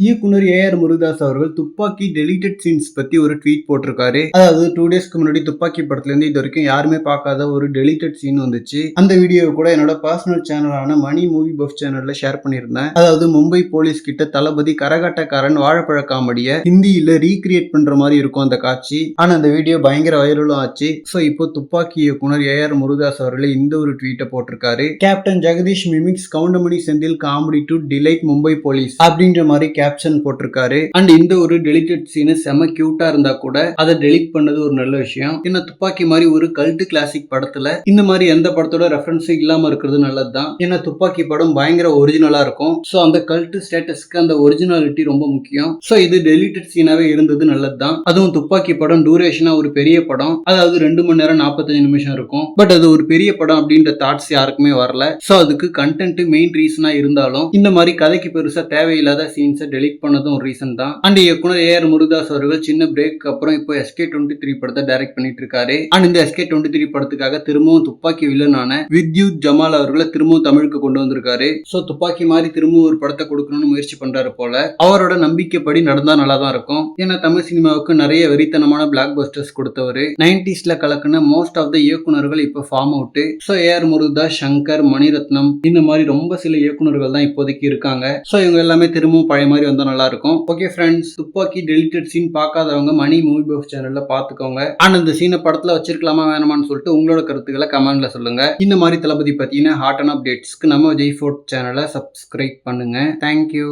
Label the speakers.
Speaker 1: இயக்குனர் ஏ.ஆர். முருகதாஸ் அவர்கள் துப்பாக்கி டெலிட்டட் சீன்ஸ் பத்தி ஒரு ட்வீட் போட்டிருக்காரு. அதாவது 2 டேஸ்க்கு முன்னாடி துப்பாக்கி படத்துல இருந்து இது வரைக்கும் யாருமே பார்க்காத ஒரு டெலிட்டட் சீன் வந்துச்சு. அந்த வீடியோ கூட என்னோட பர்சனல் சேனலான மணி மூவி பஃப் சேனல்ல ஷேர் பண்ணியிருந்தேன். அதாவது மும்பை போலீஸ் கிட்ட தளபதி கரகாட்டக்காரன் வாழைப்பழ காமெடியை ஹிந்தியில ரீக்ரியேட் பண்ற மாதிரி இருக்கும் அந்த காட்சி. ஆனா அந்த வீடியோ பயங்கர வைரலும் ஆச்சு. சோ இப்போ துப்பாக்கி இயக்குனர் ஏ.ஆர். முருகதாஸ் அவர்களே இந்த ஒரு ட்வீட்டை போட்டிருக்காரு. Captain Jagadish mimics Goundamani Senthil comedy to delight Mumbai police அப்படின்ற மாதிரி கேப்ஷன் போட்டிருக்காரு. அண்ட் இந்த ஒரு டெலிட்டட் சீன் செம கியூட்டா இருந்தா கூட அதை டெலிட் பண்ணது ஒரு நல்ல விஷயம். ஏன்னா துப்பாக்கி மாதிரி ஒரு கல்ட் கிளாசிக் படத்துல இந்த மாதிரி எந்த படத்தோட ரெஃபரன்ஸ் இல்லாம இருக்கிறது நல்லதுதான். ஏன்னா துப்பாக்கி படம் பயங்கர ஒரிஜினலா இருக்கும். சோ அந்த கல்ட் ஸ்டேட்டஸ்க்கு அந்த ஒரிஜினாலிட்டி ரொம்ப முக்கியம். சோ இது டெலிட்டட் சீனாவே இருந்தது நல்லதுதான். அதுவும் துப்பாக்கி படம் டூரேஷனா ஒரு பெரிய படம், அதாவது 2 மணி நேரம் 45 நிமிஷம் இருக்கும். பட் அது ஒரு பெரிய படம் அப்படின்ற தாட்ஸ் யாருக்குமே வரல. சோ அதுக்கு கண்டென்ட் மெயின் ரீசனா இருந்தாலும் இந்த மாதிரி கதைக்கு பெருசா தேவையில்லாத சீன்ஸை டெலிட் பண்ணதும் ஒரு ரீசன் தான். அண்ட் இயக்குனர் ஏ.ஆர். முருகதாஸ் அவர்கள் சின்ன பிரேக் அப்புறம் இப்போ SK23 படத்தை டைரக்ட் பண்ணிட்டு இருக்காரு. அண்ட் இந்த SK23 படத்துக்காக திரும்பவும் துப்பாக்கி வில்லனான வித்யுத் ஜமால் அவர்களை திரும்பவும் தமிழுக்கு கொண்டு வந்திருக்காரு. சோ துப்பாக்கி மாதிரி திரும்பவும் ஒரு படத்தை கொடுக்கணும்னு முயற்சி பண்றாரு போல. அவரோட நம்பிக்கைப்படி நடந்தா நல்லா தான் இருக்கும். ஏன்னா தமிழ் சினிமாவுக்கு நிறைய வெறித்தனமான பிளாக் பஸ்டர்ஸ் கொடுத்தவரு. 90ஸ்ல கலக்குன மோஸ்ட் ஆஃப் த இயக்குனர்கள் இப்போ form out. So AR Murugadoss, Shankar, Mani Ratnam இந்த மாதிரி ரொம்ப சில இயக்குனர்கள் தான் இப்போதைக்கு இருக்காங்க. சோ இவங்க எல்லாமே திரும்பவும் பழைய மாதிரி வந்தா நல்லா இருக்கும். ஓகே ஃப்ரெண்ட்ஸ், துப்பாக்கி டெலிட்டட் சீன் பார்க்காதவங்க மணி மூவி பஃப் சேனல்ல பாத்துக்கோங்க. ஆனா இந்த சீனை படத்துல வச்சிருக்கலாமா வேணாமான்னு சொல்லிட்டு உங்களோட கருத்துக்களை கமெண்ட்ல சொல்லுங்க. இந்த மாதிரி தளபதி பத்தின ஹாட் அண்ட் அப்டேட்ஸ்க்கு நம்ம விஜய் ஃபோர்ட் சேனலை சப்ஸ்கிரைப் பண்ணுங்க. தேங்க்யூ.